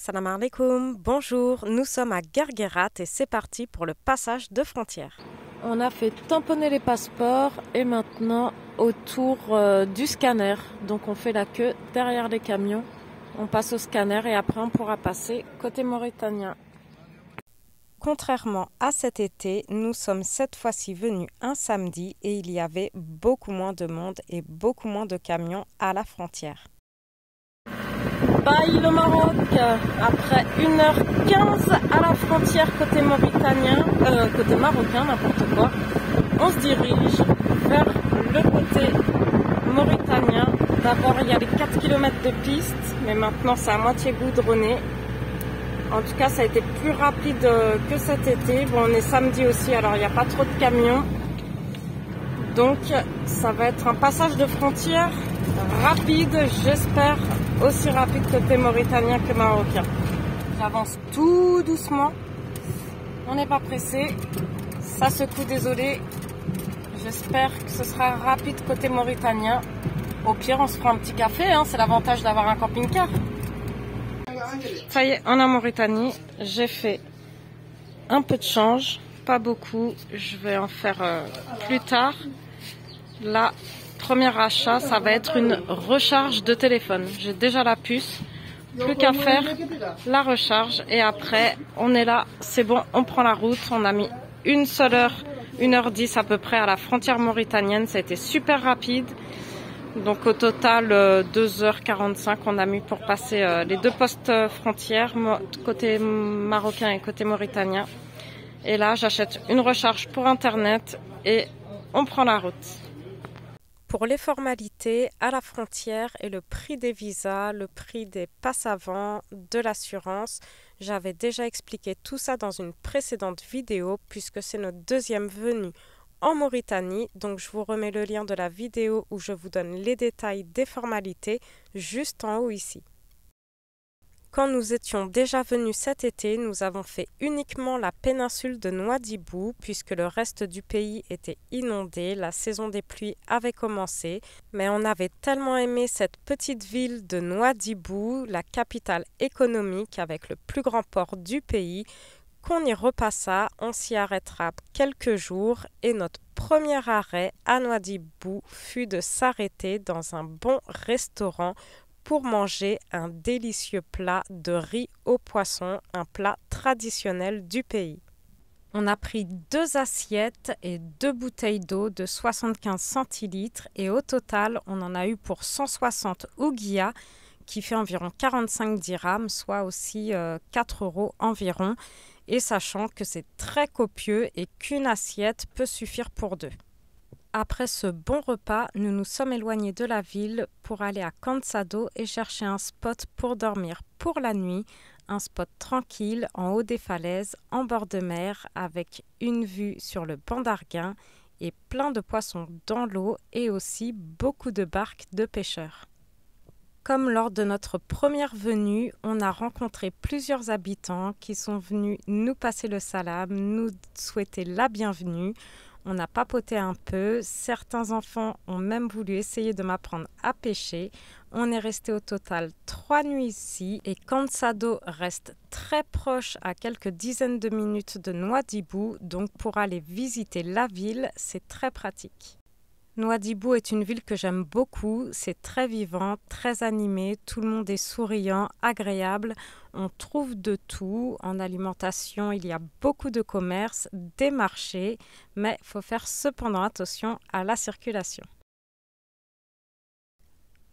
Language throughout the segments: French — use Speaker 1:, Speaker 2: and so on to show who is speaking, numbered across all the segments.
Speaker 1: Salam alaikum, bonjour, nous sommes à Guerguerat et c'est parti pour le passage de frontière. On a fait tamponner les passeports et maintenant au tour du scanner. Donc on fait la queue derrière les camions, on passe au scanner et après on pourra passer côté mauritanien. Contrairement à cet été, nous sommes cette fois-ci venus un samedi et il y avait beaucoup moins de monde et beaucoup moins de camions à la frontière. Bye le Maroc, après 1h15 à la frontière côté mauritanien, côté marocain, n'importe quoi, on se dirige vers le côté mauritanien. D'abord il y a les 4 km de piste, mais maintenant c'est à moitié goudronné. En tout cas ça a été plus rapide que cet été. Bon, on est samedi aussi, alors il n'y a pas trop de camions. Donc ça va être un passage de frontière rapide, j'espère aussi rapide côté mauritanien que marocain. J'avance tout doucement, on n'est pas pressé, ça secoue, désolé. J'espère que ce sera rapide côté mauritanien. Au pire on se fera un petit café, hein, c'est l'avantage d'avoir un camping-car. Ça y est, on est en Mauritanie, j'ai fait un peu de change, pas beaucoup, je vais en faire plus tard. Là, premier achat, ça va être une recharge de téléphone. J'ai déjà la puce, plus qu'à faire la recharge et après on est là, c'est bon, on prend la route. On a mis une seule heure, 1h10 à peu près à la frontière mauritanienne, ça a été super rapide. Donc au total 2h45 on a mis pour passer les deux postes frontières, côté marocain et côté mauritanien. Et là j'achète une recharge pour internet et on prend la route. Pour les formalités à la frontière et le prix des visas, le prix des passes avant, de l'assurance, j'avais déjà expliqué tout ça dans une précédente vidéo puisque c'est notre deuxième venue en Mauritanie. Donc je vous remets le lien de la vidéo où je vous donne les détails des formalités juste en haut ici. Quand nous étions déjà venus cet été, nous avons fait uniquement la péninsule de Nouadhibou puisque le reste du pays était inondé, la saison des pluies avait commencé, mais on avait tellement aimé cette petite ville de Nouadhibou, la capitale économique avec le plus grand port du pays, qu'on y repassa. On s'y arrêtera quelques jours et notre premier arrêt à Nouadhibou fut de s'arrêter dans un bon restaurant pour manger un délicieux plat de riz au poisson, un plat traditionnel du pays. On a pris 2 assiettes et 2 bouteilles d'eau de 75 centilitres et au total, on en a eu pour 160 ouguiyas qui fait environ 45 dirhams, soit aussi 4 € environ, et sachant que c'est très copieux et qu'une assiette peut suffire pour 2. Après ce bon repas, nous nous sommes éloignés de la ville pour aller à Cansado et chercher un spot pour dormir pour la nuit, un spot tranquille en haut des falaises, en bord de mer, avec une vue sur le banc d'Arguin et plein de poissons dans l'eau et aussi beaucoup de barques de pêcheurs. Comme lors de notre première venue, on a rencontré plusieurs habitants qui sont venus nous passer le salam, nous souhaiter la bienvenue. On a papoté un peu, certains enfants ont même voulu essayer de m'apprendre à pêcher. On est resté au total 3 nuits ici et Cansado reste très proche à quelques dizaines de minutes de Nouadhibou, donc pour aller visiter la ville, c'est très pratique. Nouadhibou est une ville que j'aime beaucoup, c'est très vivant, très animé, tout le monde est souriant, agréable, on trouve de tout. En alimentation, il y a beaucoup de commerces, des marchés, mais il faut faire cependant attention à la circulation.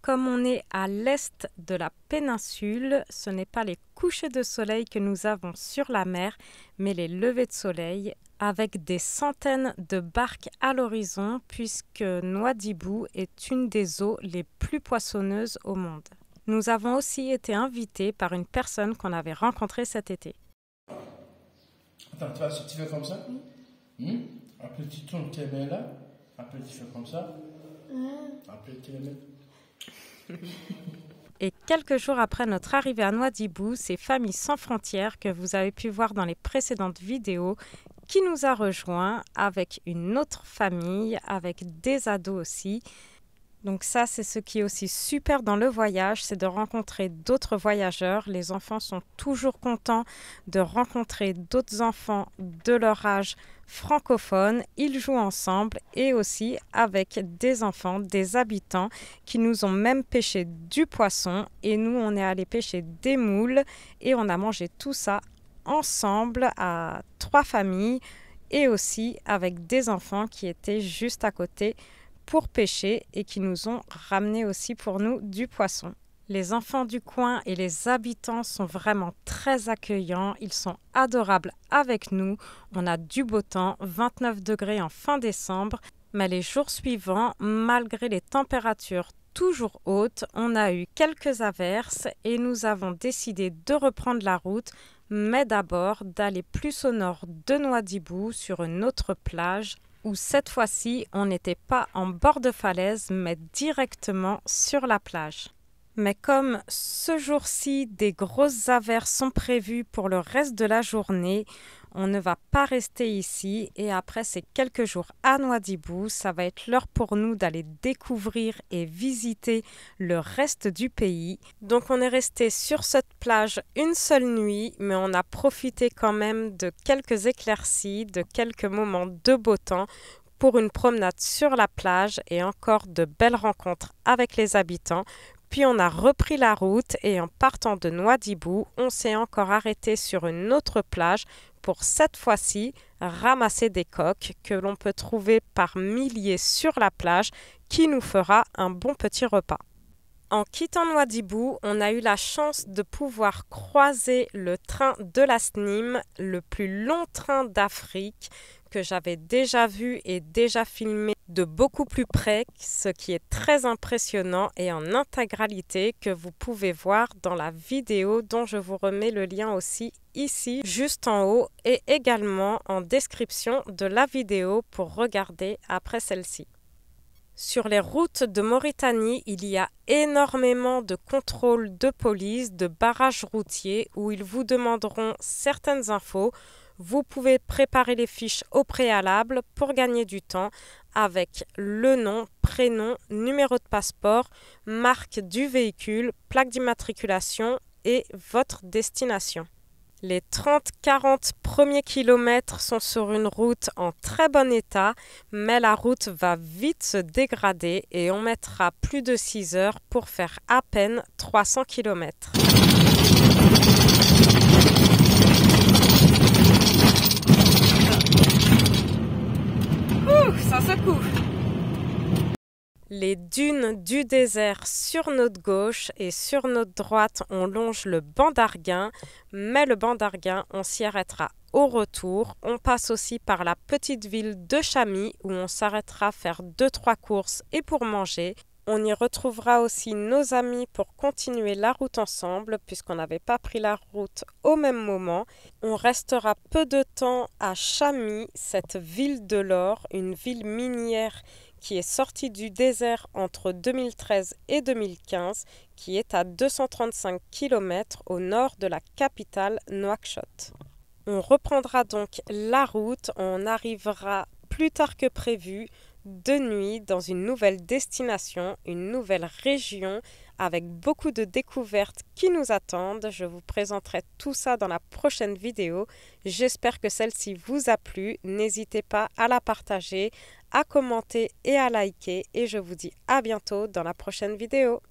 Speaker 1: Comme on est à l'est de la péninsule, ce n'est pas les couchers de soleil que nous avons sur la mer, mais les levées de soleil, avec des centaines de barques à l'horizon, puisque Nouadhibou est une des eaux les plus poissonneuses au monde. Nous avons aussi été invités par une personne qu'on avait rencontrée cet été.
Speaker 2: Attends, tu fais comme ça? Après tu tournes tes mains là, après tu fais comme ça, après tu les mets.
Speaker 1: Et quelques jours après notre arrivée à Nouadhibou, c'est Famille Sans Frontières que vous avez pu voir dans les précédentes vidéos qui nous a rejoints avec une autre famille, avec des ados aussi. Donc ça, c'est ce qui est aussi super dans le voyage, c'est de rencontrer d'autres voyageurs. Les enfants sont toujours contents de rencontrer d'autres enfants de leur âge francophones. Ils jouent ensemble et aussi avec des enfants, des habitants qui nous ont même pêché du poisson. Et nous, on est allé pêcher des moules et on a mangé tout ça ensemble à 3 familles et aussi avec des enfants qui étaient juste à côté pour pêcher et qui nous ont ramené aussi pour nous du poisson. Les enfants du coin et les habitants sont vraiment très accueillants, ils sont adorables avec nous. On a du beau temps, 29 degrés en fin décembre, mais les jours suivants, malgré les températures toujours hautes, on a eu quelques averses et nous avons décidé de reprendre la route, mais d'abord d'aller plus au nord de Nouadhibou sur une autre plage où cette fois-ci, on n'était pas en bord de falaise, mais directement sur la plage. Mais comme ce jour-ci, des grosses averses sont prévues pour le reste de la journée, on ne va pas rester ici et après ces quelques jours à Nouadhibou, ça va être l'heure pour nous d'aller découvrir et visiter le reste du pays. Donc on est resté sur cette plage une seule nuit, mais on a profité quand même de quelques éclaircies, de quelques moments de beau temps pour une promenade sur la plage et encore de belles rencontres avec les habitants. Puis on a repris la route et en partant de Nouadhibou, on s'est encore arrêté sur une autre plage pour cette fois-ci ramasser des coques que l'on peut trouver par milliers sur la plage qui nous fera un bon petit repas. En quittant Nouadhibou, on a eu la chance de pouvoir croiser le train de la SNIM, le plus long train d'Afrique que j'avais déjà vu et déjà filmé de beaucoup plus près, ce qui est très impressionnant et en intégralité que vous pouvez voir dans la vidéo dont je vous remets le lien aussi ici, juste en haut et également en description de la vidéo pour regarder après celle-ci. Sur les routes de Mauritanie, il y a énormément de contrôles de police, de barrages routiers où ils vous demanderont certaines infos. Vous pouvez préparer les fiches au préalable pour gagner du temps avec le nom, prénom, numéro de passeport, marque du véhicule, plaque d'immatriculation et votre destination. Les 30-40 premiers kilomètres sont sur une route en très bon état, mais la route va vite se dégrader et on mettra plus de 6 heures pour faire à peine 300 kilomètres. Ça secoue. Les dunes du désert sur notre gauche et sur notre droite, on longe le banc d'Arguin, mais le banc d'Arguin, on s'y arrêtera au retour. On passe aussi par la petite ville de Chamy où on s'arrêtera faire 2-3 courses et pour manger. On y retrouvera aussi nos amis pour continuer la route ensemble puisqu'on n'avait pas pris la route au même moment. On restera peu de temps à Chamy, cette ville de l'or, une ville minière qui est sortie du désert entre 2013 et 2015, qui est à 235 km au nord de la capitale Nouakchott. On reprendra donc la route, on arrivera plus tard que prévu, de nuit dans une nouvelle destination, une nouvelle région avec beaucoup de découvertes qui nous attendent. Je vous présenterai tout ça dans la prochaine vidéo. J'espère que celle-ci vous a plu. N'hésitez pas à la partager, à commenter et à liker. Et je vous dis à bientôt dans la prochaine vidéo.